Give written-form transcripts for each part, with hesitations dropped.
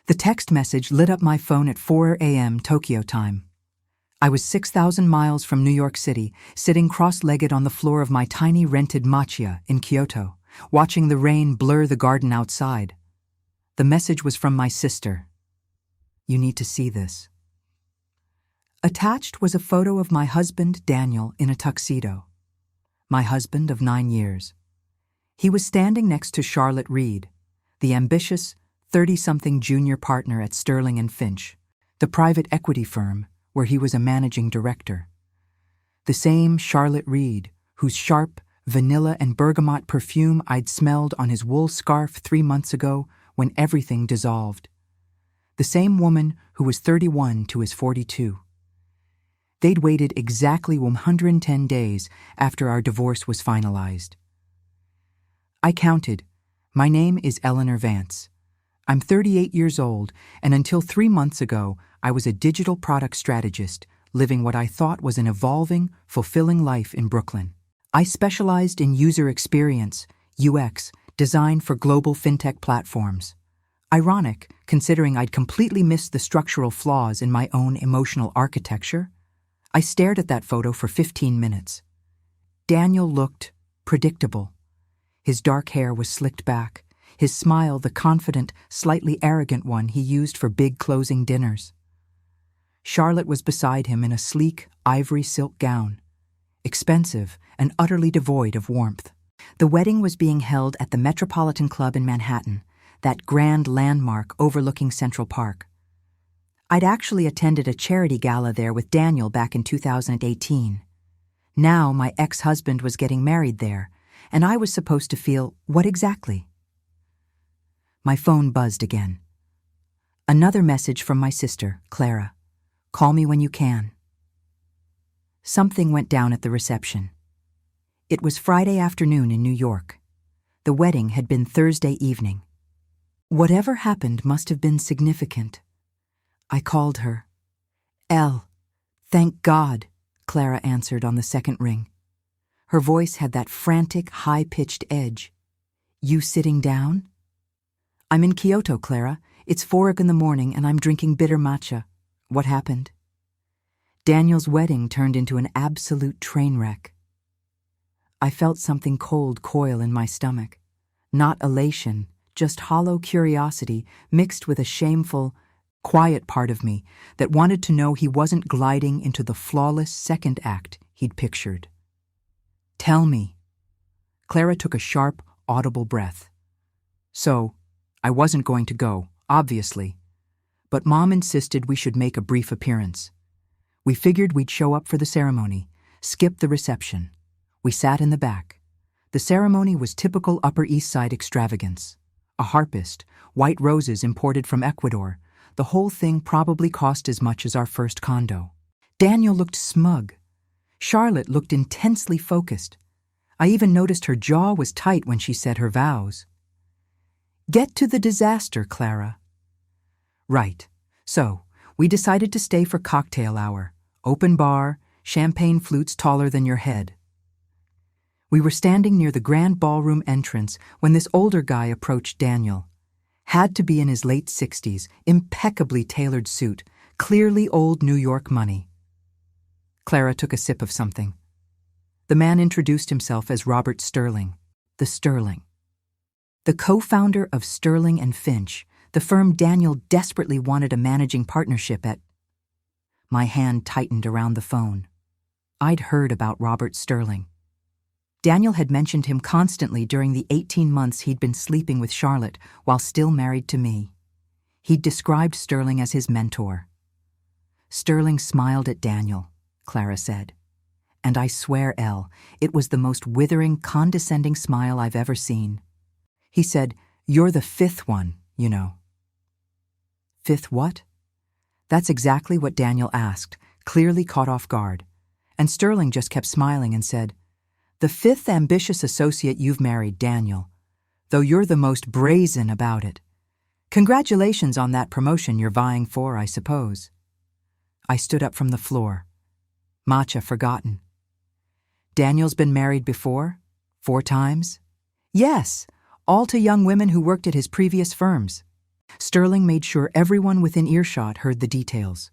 The text message lit up my phone at 4 a.m. Tokyo time. I was 6,000 miles from New York City, sitting cross-legged on the floor of my tiny rented machiya in Kyoto, watching the rain blur the garden outside. The message was from my sister. "You need to see this." Attached was a photo of my husband, Daniel, in a tuxedo. My husband of 9 years. He was standing next to Charlotte Reed, the ambitious, 30-something junior partner at Sterling & Finch, the private equity firm where he was a managing director. The same Charlotte Reed, whose sharp, vanilla and bergamot perfume I'd smelled on his wool scarf 3 months ago when everything dissolved. The same woman who was 31 to his 42. They'd waited exactly 110 days after our divorce was finalized. I counted. My name is Eleanor Vance. I'm 38 years old, and until 3 months ago, I was a digital product strategist, living what I thought was an evolving, fulfilling life in Brooklyn. I specialized in user experience, UX, design for global fintech platforms. Ironic, considering I'd completely missed the structural flaws in my own emotional architecture. I stared at that photo for 15 minutes. Daniel looked predictable. His dark hair was slicked back, his smile the confident, slightly arrogant one he used for big closing dinners. Charlotte was beside him in a sleek, ivory silk gown, expensive and utterly devoid of warmth. The wedding was being held at the Metropolitan Club in Manhattan, that grand landmark overlooking Central Park. I'd actually attended a charity gala there with Daniel back in 2018. Now my ex-husband was getting married there, and I was supposed to feel what exactly? My phone buzzed again. Another message from my sister, Clara. "Call me when you can." Something went down at the reception. It was Friday afternoon in New York. The wedding had been Thursday evening. Whatever happened must have been significant. I called her. Thank God," Clara answered on the second ring. Her voice had that frantic, high-pitched edge. "You sitting down?" "I'm in Kyoto, Clara. It's 4 in the morning and I'm drinking bitter matcha. What happened?" Daniel's wedding turned into an absolute train wreck. I felt something cold coil in my stomach. Not elation, just hollow curiosity mixed with a shameful, quiet part of me that wanted to know he wasn't gliding into the flawless second act he'd pictured. "Tell me." Clara took a sharp, audible breath. "So, I wasn't going to go, obviously. But Mom insisted we should make a brief appearance. We figured we'd show up for the ceremony, skip the reception. We sat in the back. The ceremony was typical Upper East Side extravagance. A harpist, white roses imported from Ecuador. The whole thing probably cost as much as our first condo. Daniel looked smug. Charlotte looked intensely focused. I even noticed her jaw was tight when she said her vows. "Get to the disaster, Clara." Right. So, we decided to stay for cocktail hour. Open bar, champagne flutes taller than your head. We were standing near the grand ballroom entrance when this older guy approached Daniel. Had to be in his late 60s, impeccably tailored suit, clearly old New York money. Clara took a sip of something. The man introduced himself as Robert Sterling, the Sterling. The co-founder of Sterling & Finch, the firm Daniel desperately wanted a managing partnership at. My hand tightened around the phone. I'd heard about Robert Sterling. Daniel had mentioned him constantly during the 18 months he'd been sleeping with Charlotte while still married to me. He'd described Sterling as his mentor. Sterling smiled at Daniel, Clara said. And I swear, it was the most withering, condescending smile I've ever seen. He said, "You're the 5th one, you know." "Fifth what?" That's exactly what Daniel asked, clearly caught off guard. And Sterling just kept smiling and said, "The 5th ambitious associate you've married, Daniel, though you're the most brazen about it. Congratulations on that promotion you're vying for, I suppose." I stood up from the floor. Matcha forgotten. "Daniel's been married before? 4 times?" "Yes, all to young women who worked at his previous firms." Sterling made sure everyone within earshot heard the details.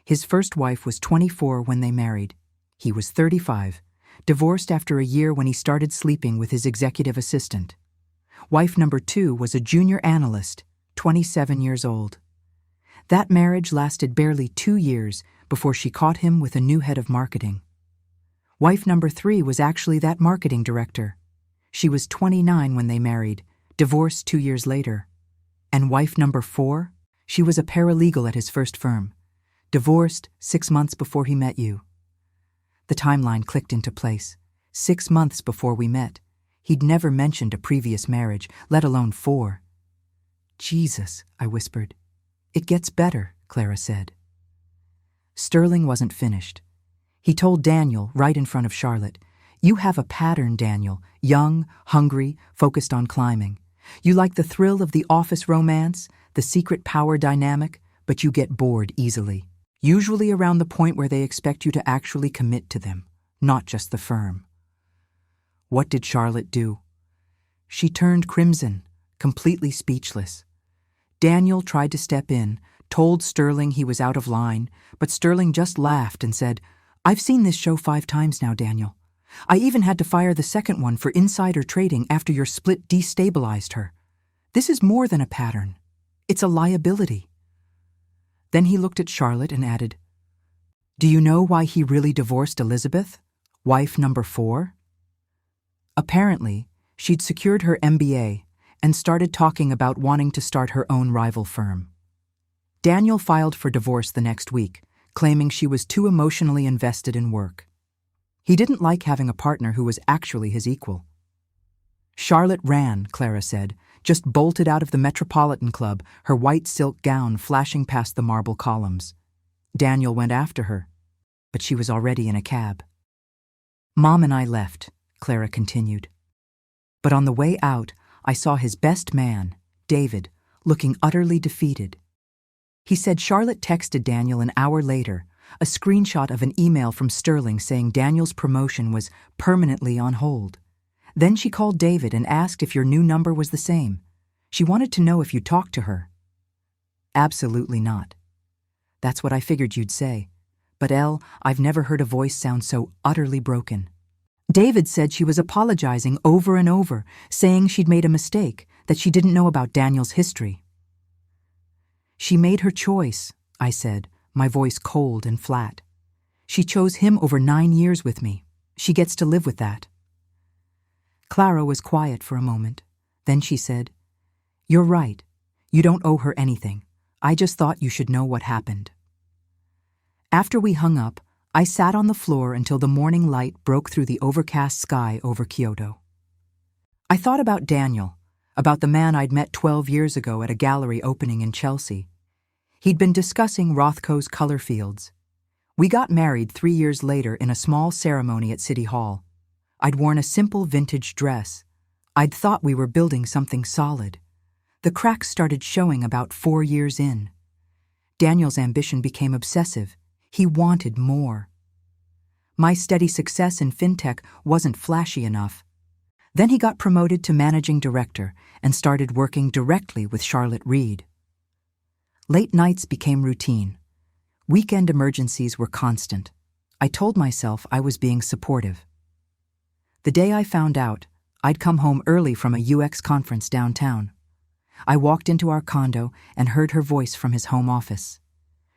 His first wife was 24 when they married. He was 35, divorced after a year when he started sleeping with his executive assistant. Wife number 2 was a junior analyst, 27 years old. That marriage lasted barely 2 years before she caught him with a new head of marketing. Wife number 3 was actually that marketing director. She was 29 when they married, divorced 2 years later. And wife number 4? She was a paralegal at his first firm, divorced 6 months before he met you. The timeline clicked into place. 6 months before we met. He'd never mentioned a previous marriage, let alone 4. Jesus, I whispered. It gets better, Clara said. Sterling wasn't finished. He told Daniel right in front of Charlotte, "You have a pattern, Daniel, young, hungry, focused on climbing. You like the thrill of the office romance, the secret power dynamic, but you get bored easily, usually around the point where they expect you to actually commit to them, not just the firm." What did Charlotte do? She turned crimson, completely speechless. Daniel tried to step in, told Sterling he was out of line, but Sterling just laughed and said, "I've seen this show 5 times now, Daniel. I even had to fire the second one for insider trading after your split destabilized her. This is more than a pattern. It's a liability." Then he looked at Charlotte and added, "Do you know why he really divorced Elizabeth, wife number 4? Apparently, she'd secured her MBA and started talking about wanting to start her own rival firm. Daniel filed for divorce the next week, claiming she was too emotionally invested in work. He didn't like having a partner who was actually his equal. Charlotte ran, Clara said, just bolted out of the Metropolitan Club, her white silk gown flashing past the marble columns. Daniel went after her, but she was already in a cab. "Mom and I left," Clara continued. "But on the way out, I saw his best man, David, looking utterly defeated. He said Charlotte texted Daniel an hour later, a screenshot of an email from Sterling saying Daniel's promotion was permanently on hold. Then she called David and asked if your new number was the same. She wanted to know if you talked to her." "Absolutely not." "That's what I figured you'd say. But Elle, I've never heard a voice sound so utterly broken. David said she was apologizing over and over, saying she'd made a mistake, that she didn't know about Daniel's history." "She made her choice," I said, my voice cold and flat. "She chose him over 9 years with me. She gets to live with that." Clara was quiet for a moment. Then she said, "You're right. You don't owe her anything. I just thought you should know what happened." After we hung up, I sat on the floor until the morning light broke through the overcast sky over Kyoto. I thought about Daniel, about the man I'd met 12 years ago at a gallery opening in Chelsea. He'd been discussing Rothko's color fields. We got married 3 years later in a small ceremony at City Hall. I'd worn a simple vintage dress. I'd thought we were building something solid. The cracks started showing about 4 years in. Daniel's ambition became obsessive. He wanted more. My steady success in fintech wasn't flashy enough. Then he got promoted to managing director and started working directly with Charlotte Reed. Late nights became routine. Weekend emergencies were constant. I told myself I was being supportive. The day I found out, I'd come home early from a UX conference downtown. I walked into our condo and heard her voice from his home office.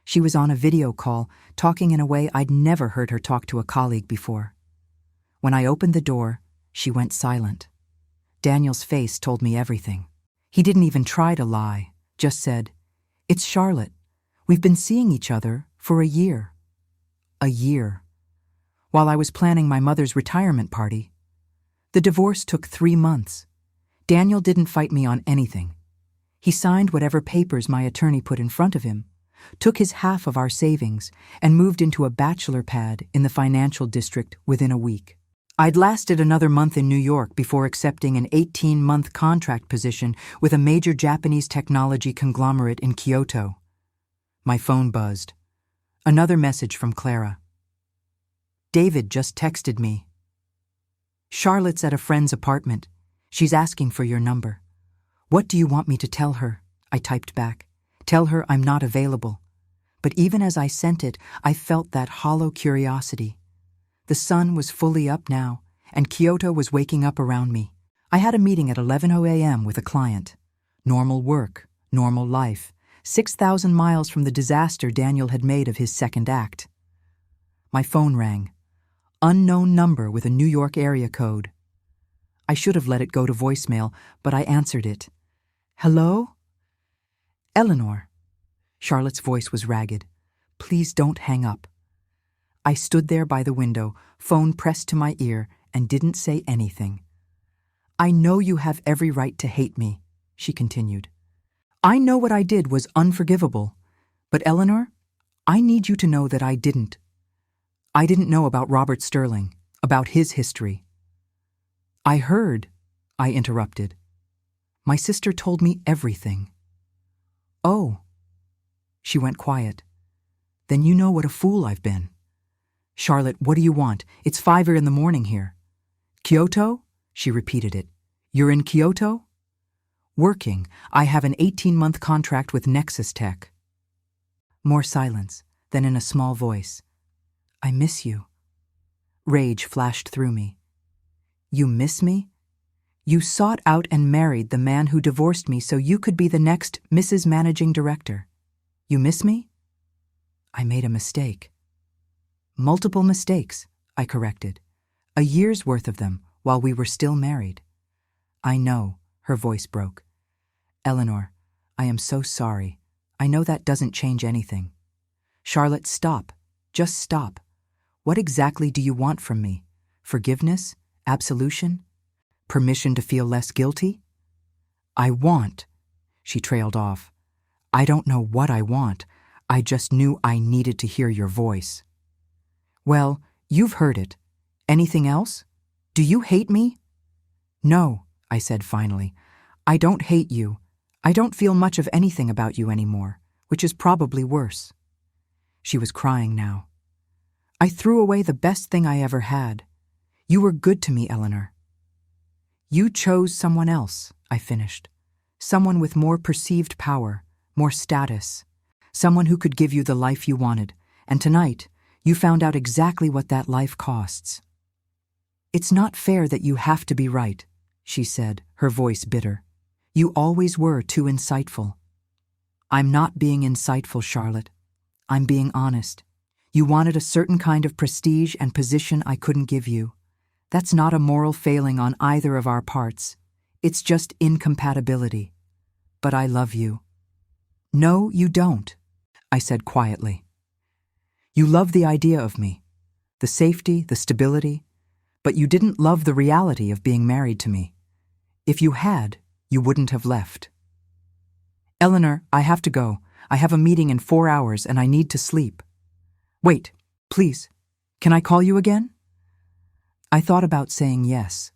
She was on a video call, talking in a way I'd never heard her talk to a colleague before. When I opened the door, she went silent. Daniel's face told me everything. He didn't even try to lie, just said, "It's Charlotte. We've been seeing each other for a year." A year. While I was planning my mother's retirement party. The divorce took 3 months. Daniel didn't fight me on anything. He signed whatever papers my attorney put in front of him, took his half of our savings, and moved into a bachelor pad in the financial district within a week. I'd lasted another month in New York before accepting an 18-month contract position with a major Japanese technology conglomerate in Kyoto. My phone buzzed. Another message from Clara. "David just texted me. Charlotte's at a friend's apartment. She's asking for your number. What do you want me to tell her?" I typed back. Tell her I'm not available. But even as I sent it, I felt that hollow curiosity. The sun was fully up now, and Kyoto was waking up around me. I had a meeting at 11 a.m. with a client. Normal work, normal life, 6,000 miles from the disaster Daniel had made of his second act. My phone rang. Unknown number with a New York area code. I should have let it go to voicemail, but I answered it. Hello? Eleanor. Charlotte's voice was ragged. Please don't hang up. I stood there by the window, phone pressed to my ear, and didn't say anything. I know you have every right to hate me, she continued. I know what I did was unforgivable, but Eleanor, I need you to know that I didn't. I didn't know about Robert Sterling, about his history. I heard, I interrupted. My sister told me everything. Oh. She went quiet. Then you know what a fool I've been. Charlotte, what do you want? It's 5 in the morning here. Kyoto? She repeated it. You're in Kyoto? Working. I have an 18-month contract with Nexus Tech. More silence, then in a small voice. I miss you. Rage flashed through me. You miss me? You sought out and married the man who divorced me so you could be the next Mrs. Managing Director. You miss me? I made a mistake. Multiple mistakes, I corrected. A year's worth of them while we were still married. I know, her voice broke. Eleanor, I am so sorry. I know that doesn't change anything. Charlotte, stop. Just stop. What exactly do you want from me? Forgiveness? Absolution? Permission to feel less guilty? I want, she trailed off. I don't know what I want. I just knew I needed to hear your voice. Well, you've heard it. Anything else? Do you hate me? No, I said finally. I don't hate you. I don't feel much of anything about you anymore, which is probably worse. She was crying now. I threw away the best thing I ever had. You were good to me, Eleanor. You chose someone else, I finished. Someone with more perceived power, more status. Someone who could give you the life you wanted. And tonight, you found out exactly what that life costs. It's not fair that you have to be right, she said, her voice bitter. You always were too insightful. I'm not being insightful, Charlotte. I'm being honest. You wanted a certain kind of prestige and position I couldn't give you. That's not a moral failing on either of our parts. It's just incompatibility. But I love you. No, you don't, I said quietly. You love the idea of me, the safety, the stability, but you didn't love the reality of being married to me. If you had, you wouldn't have left. Eleanor, I have to go. I have a meeting in 4 hours and I need to sleep. Wait, please. Can I call you again? I thought about saying yes.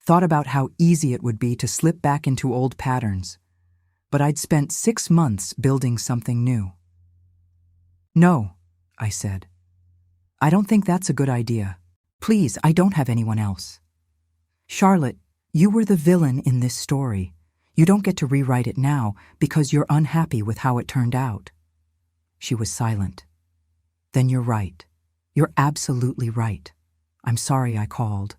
Thought about how easy it would be to slip back into old patterns. But I'd spent 6 months building something new. No, I said. I don't think that's a good idea. Please, I don't have anyone else. Charlotte, you were the villain in this story. You don't get to rewrite it now because you're unhappy with how it turned out. She was silent. Then you're right. You're absolutely right. I'm sorry I called.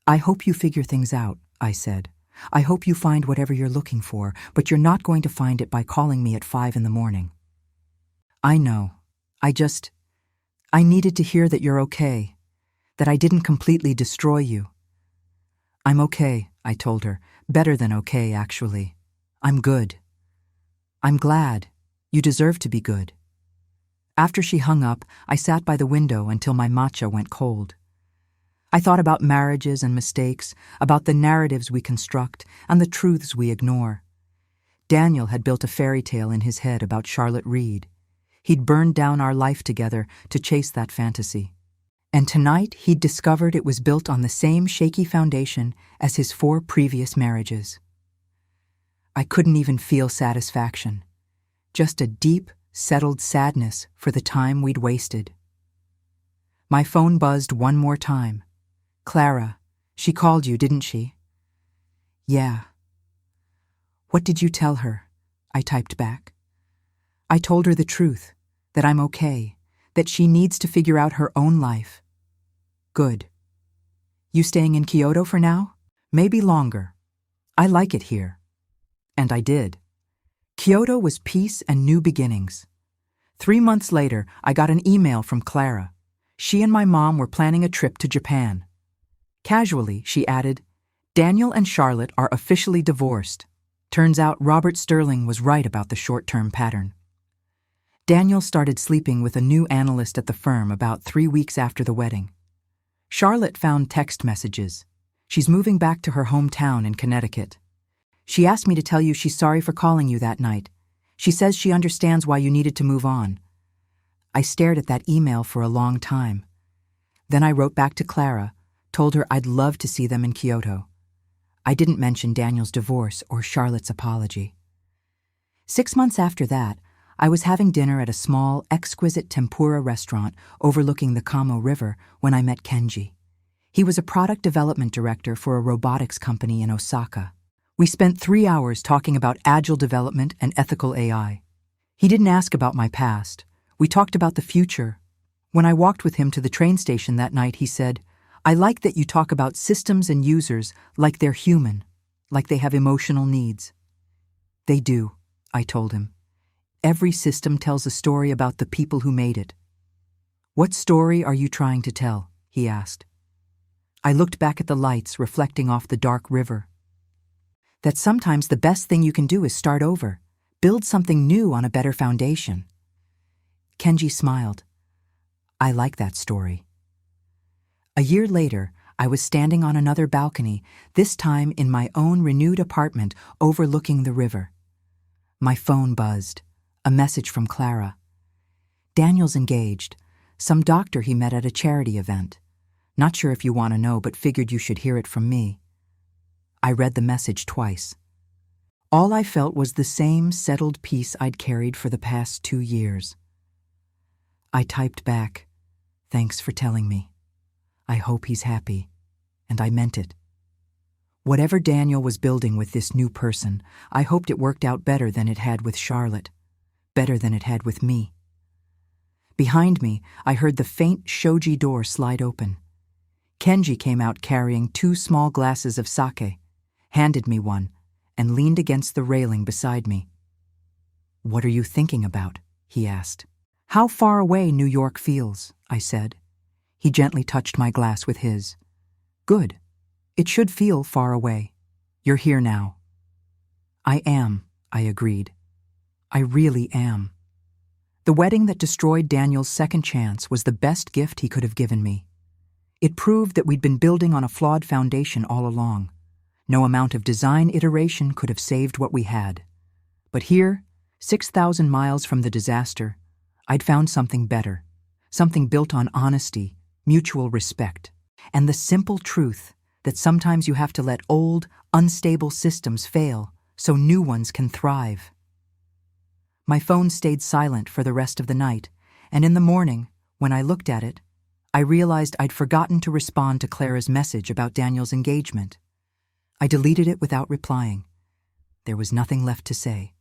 I hope you figure things out, I said. I hope you find whatever you're looking for, but you're not going to find it by calling me at 5 in the morning. I know. I needed to hear that you're okay, that I didn't completely destroy you. I'm okay, I told her. Better than okay, actually. I'm good. I'm glad. You deserve to be good. After she hung up, I sat by the window until my matcha went cold. I thought about marriages and mistakes, about the narratives we construct and the truths we ignore. Daniel had built a fairy tale in his head about Charlotte Reed. He'd burned down our life together to chase that fantasy. And tonight he'd discovered it was built on the same shaky foundation as his 4 previous marriages. I couldn't even feel satisfaction, just a deep, settled sadness for the time we'd wasted. My phone buzzed one more time. Clara, she called you, didn't she? Yeah. What did you tell her? I typed back. I told her the truth, that I'm okay, that she needs to figure out her own life. Good. You staying in Kyoto for now? Maybe longer. I like it here. And I did. Kyoto was peace and new beginnings. 3 months later, I got an email from Clara. She and my mom were planning a trip to Japan. Casually, she added, Daniel and Charlotte are officially divorced. Turns out Robert Sterling was right about the short-term pattern. Daniel started sleeping with a new analyst at the firm about 3 weeks after the wedding. Charlotte found text messages. She's moving back to her hometown in Connecticut. She asked me to tell you she's sorry for calling you that night. She says she understands why you needed to move on. I stared at that email for a long time. Then I wrote back to Clara, told her I'd love to see them in Kyoto. I didn't mention Daniel's divorce or Charlotte's apology. 6 months after that, I was having dinner at a small, exquisite tempura restaurant overlooking the Kamo River when I met Kenji. He was a product development director for a robotics company in Osaka. We spent 3 hours talking about agile development and ethical AI. He didn't ask about my past. We talked about the future. When I walked with him to the train station that night, he said, I like that you talk about systems and users like they're human, like they have emotional needs. They do, I told him. Every system tells a story about the people who made it. What story are you trying to tell? He asked. I looked back at the lights reflecting off the dark river. That sometimes the best thing you can do is start over, build something new on a better foundation. Kenji smiled. I like that story. A year later, I was standing on another balcony, this time in my own renewed apartment overlooking the river. My phone buzzed. A message from Clara. Daniel's engaged. Some doctor he met at a charity event. Not sure if you want to know, but figured you should hear it from me. I read the message twice. All I felt was the same settled peace I'd carried for the past 2 years. I typed back, thanks for telling me. I hope he's happy. And I meant it. Whatever Daniel was building with this new person, I hoped it worked out better than it had with Charlotte. Better than it had with me. Behind me, I heard the faint shoji door slide open. Kenji came out carrying 2 small glasses of sake, handed me one, and leaned against the railing beside me. What are you thinking about? He asked. How far away New York feels, I said. He gently touched my glass with his. Good. It should feel far away. You're here now. I am, I agreed. I really am. The wedding that destroyed Daniel's second chance was the best gift he could have given me. It proved that we'd been building on a flawed foundation all along. No amount of design iteration could have saved what we had. But here, 6,000 miles from the disaster, I'd found something better, something built on honesty, mutual respect, and the simple truth that sometimes you have to let old, unstable systems fail so new ones can thrive. My phone stayed silent for the rest of the night, and in the morning, when I looked at it, I realized I'd forgotten to respond to Clara's message about Daniel's engagement. I deleted it without replying. There was nothing left to say.